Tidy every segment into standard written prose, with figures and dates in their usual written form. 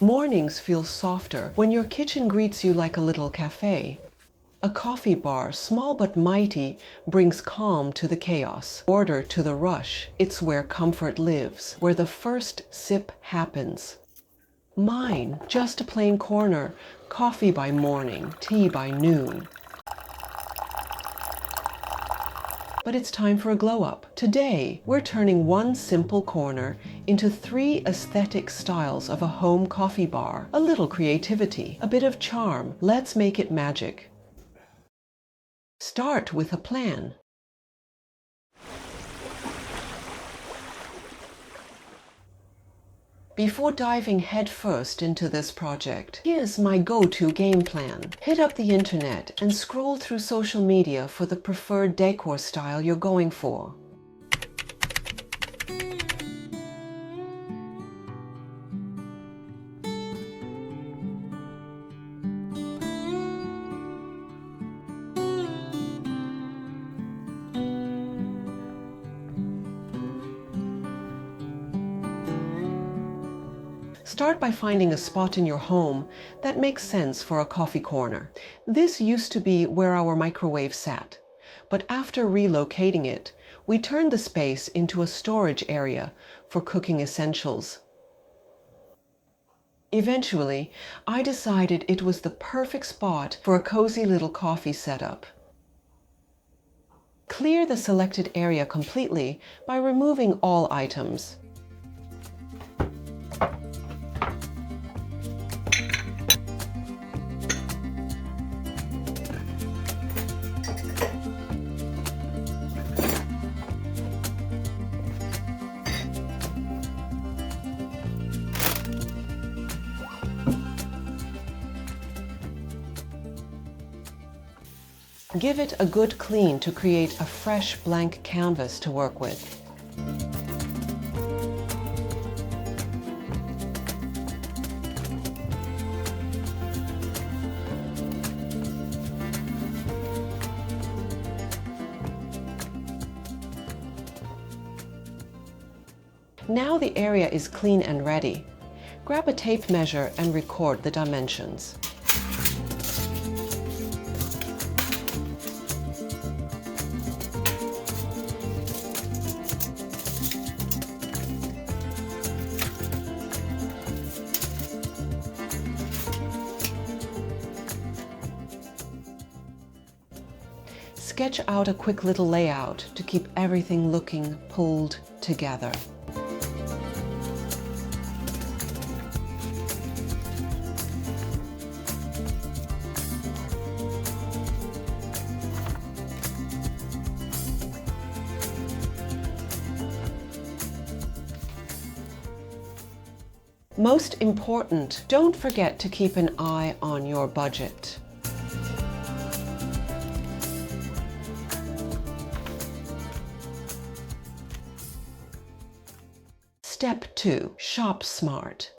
Mornings feel softer when your kitchen greets you like a little cafe. A coffee bar, small but mighty, brings calm to the chaos, order to the rush. It's where comfort lives, where the first sip happens. Mine, just a plain corner, coffee by morning, tea by noon. But it's time for a glow up. Today, we're turning one simple corner into 3 aesthetic styles of a home coffee bar. A little creativity, a bit of charm. Let's make it magic. Start with a plan. Before diving headfirst into this project, here's my go-to game plan. Hit up the internet and scroll through social media for the preferred decor style you're going for. Start by finding a spot in your home that makes sense for a coffee corner. This used to be where our microwave sat, but after relocating it, we turned the space into a storage area for cooking essentials. Eventually, I decided it was the perfect spot for a cozy little coffee setup. Clear the selected area completely by removing all items. Give it a good clean to create a fresh blank canvas to work with. Now the area is clean and ready. Grab a tape measure and record the dimensions. Sketch out a quick little layout to keep everything looking pulled together. Most important, don't forget to keep an eye on your budget. Step 2. Shop smart.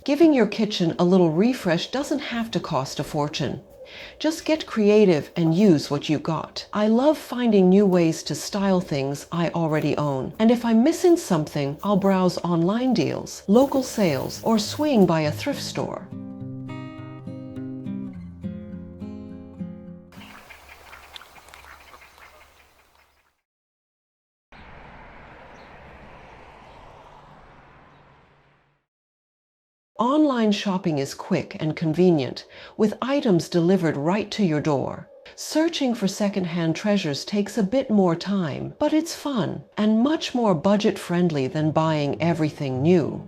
Giving your kitchen a little refresh doesn't have to cost a fortune. Just get creative and use what you got. I love finding new ways to style things I already own. And if I'm missing something, I'll browse online deals, local sales, or swing by a thrift store. Online shopping is quick and convenient, with items delivered right to your door. Searching for secondhand treasures takes a bit more time, but it's fun and much more budget-friendly than buying everything new.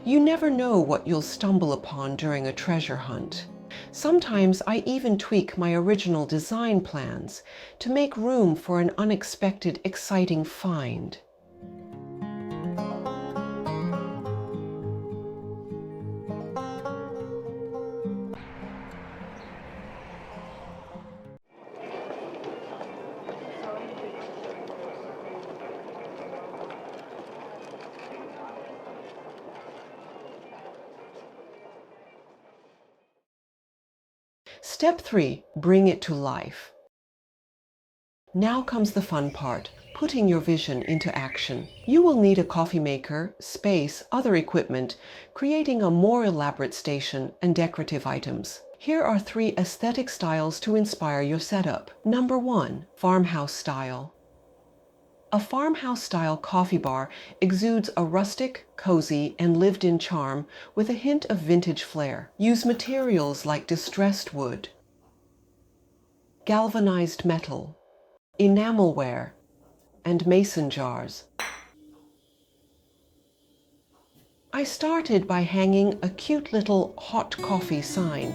You never know what you'll stumble upon during a treasure hunt. Sometimes I even tweak my original design plans to make room for an unexpected, exciting find. Step 3. Bring it to life. Now comes the fun part, putting your vision into action. You will need a coffee maker, space, other equipment, creating a more elaborate station, and decorative items. Here are 3 aesthetic styles to inspire your setup. Number 1. Farmhouse Style. A farmhouse style coffee bar exudes a rustic, cozy, and lived-in charm with a hint of vintage flair. Use materials like distressed wood, galvanized metal, enamelware, and mason jars. I started by hanging a cute little hot coffee sign.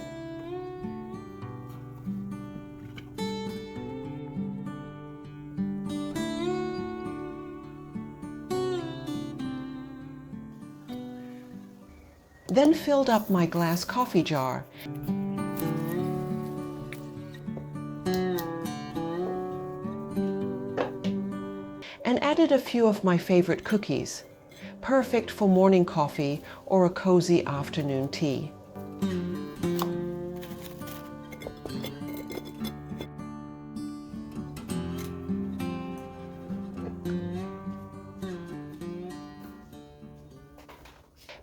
Then filled up my glass coffee jar and added a few of my favorite cookies, perfect for morning coffee or a cozy afternoon tea.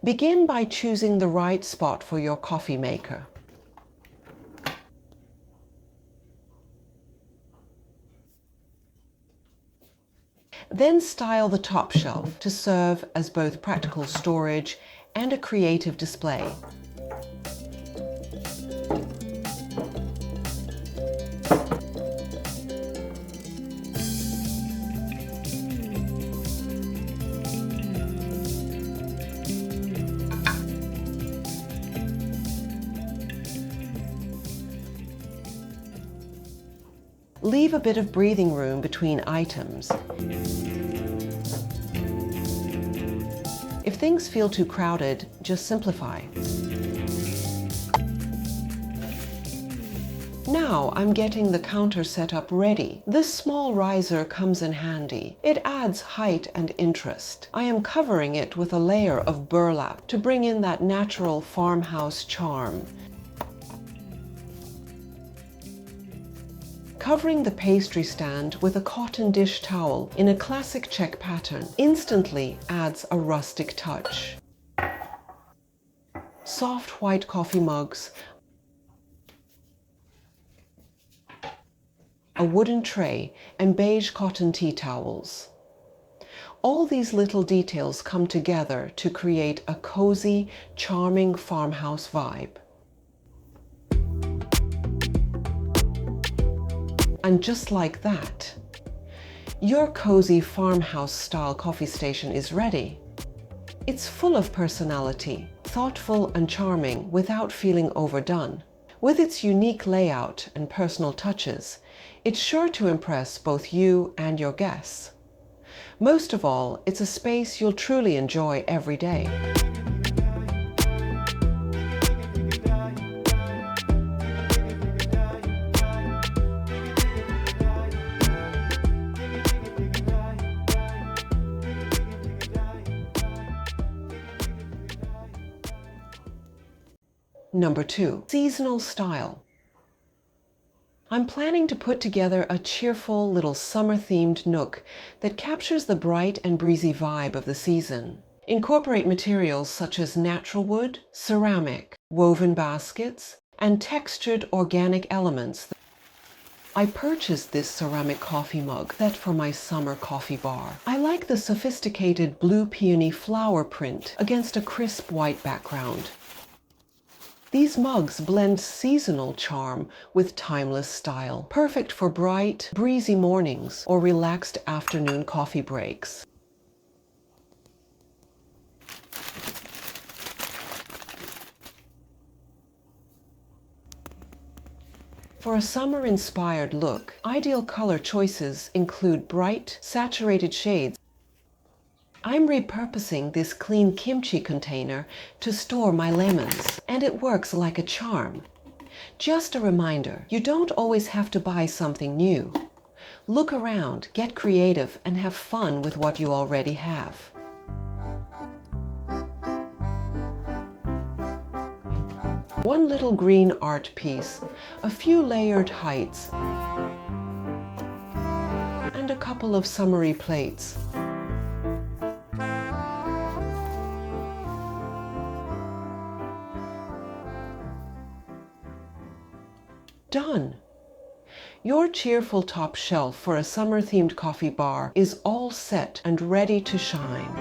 Begin by choosing the right spot for your coffee maker. Then style the top shelf to serve as both practical storage and a creative display. Leave a bit of breathing room between items. If things feel too crowded, just simplify. Now I'm getting the counter set up ready. This small riser comes in handy. It adds height and interest. I am covering it with a layer of burlap to bring in that natural farmhouse charm. Covering the pastry stand with a cotton dish towel in a classic check pattern instantly adds a rustic touch. Soft white coffee mugs, a wooden tray, and beige cotton tea towels. All these little details come together to create a cozy, charming farmhouse vibe. And just like that, your cozy farmhouse-style coffee station is ready. It's full of personality, thoughtful and charming without feeling overdone. With its unique layout and personal touches, it's sure to impress both you and your guests. Most of all, it's a space you'll truly enjoy every day. Number 2, seasonal style. I'm planning to put together a cheerful little summer-themed nook that captures the bright and breezy vibe of the season. Incorporate materials such as natural wood, ceramic, woven baskets, and textured organic elements. I purchased this ceramic coffee mug set for my summer coffee bar. I like the sophisticated blue peony flower print against a crisp white background. These mugs blend seasonal charm with timeless style, perfect for bright, breezy mornings or relaxed afternoon coffee breaks. For a summer-inspired look, ideal color choices include bright, saturated shades. I'm repurposing this clean kimchi container to store my lemons, and it works like a charm. Just a reminder, you don't always have to buy something new. Look around, get creative, and have fun with what you already have. One little green art piece, a few layered heights, and a couple of summery plates. Done! Your cheerful top shelf for a summer-themed coffee bar is all set and ready to shine.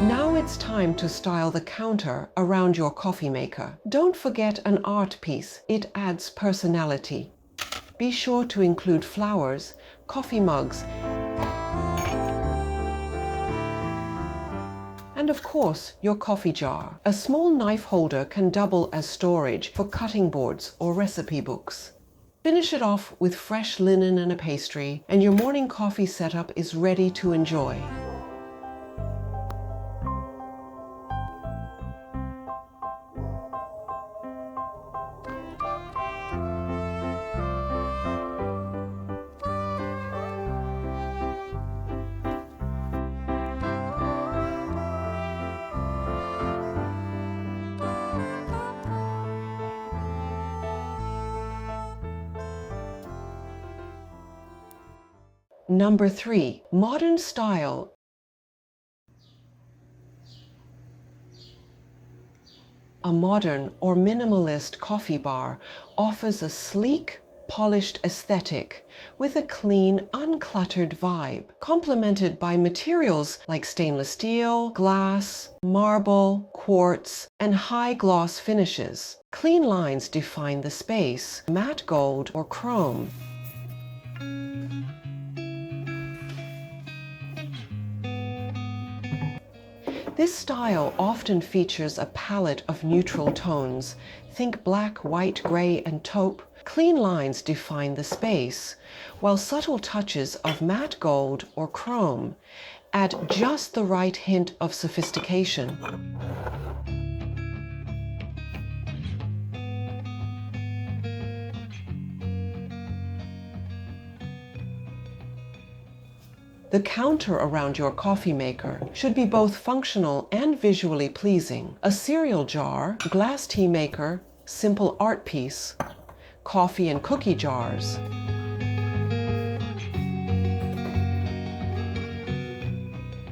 Now it's time to style the counter around your coffee maker. Don't forget an art piece. It adds personality. Be sure to include flowers, coffee mugs, and of course, your coffee jar. A small knife holder can double as storage for cutting boards or recipe books. Finish it off with fresh linen and a pastry, and your morning coffee setup is ready to enjoy. Number 3. Modern style. A modern or minimalist coffee bar offers a sleek, polished aesthetic with a clean, uncluttered vibe, complemented by materials like stainless steel, glass, marble, quartz, and high-gloss finishes. Clean lines define the space, matte gold or chrome. This style often features a palette of neutral tones. Think black, white, gray, and taupe. Clean lines define the space, while subtle touches of matte gold or chrome add just the right hint of sophistication. The counter around your coffee maker should be both functional and visually pleasing. A cereal jar, glass tea maker, simple art piece, coffee and cookie jars.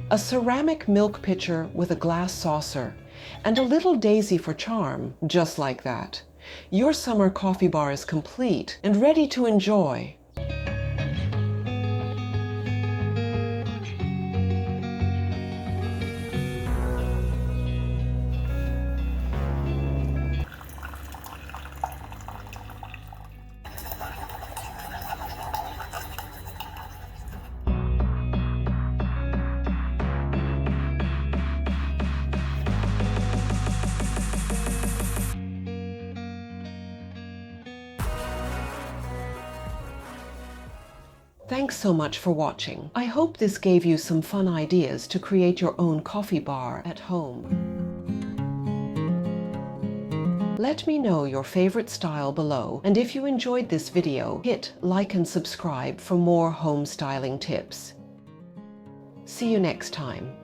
A ceramic milk pitcher with a glass saucer, and a little daisy for charm, just like that. Your summer coffee bar is complete and ready to enjoy. Thanks so much for watching. I hope this gave you some fun ideas to create your own coffee bar at home. Let me know your favorite style below, and if you enjoyed this video, hit like and subscribe for more home styling tips. See you next time.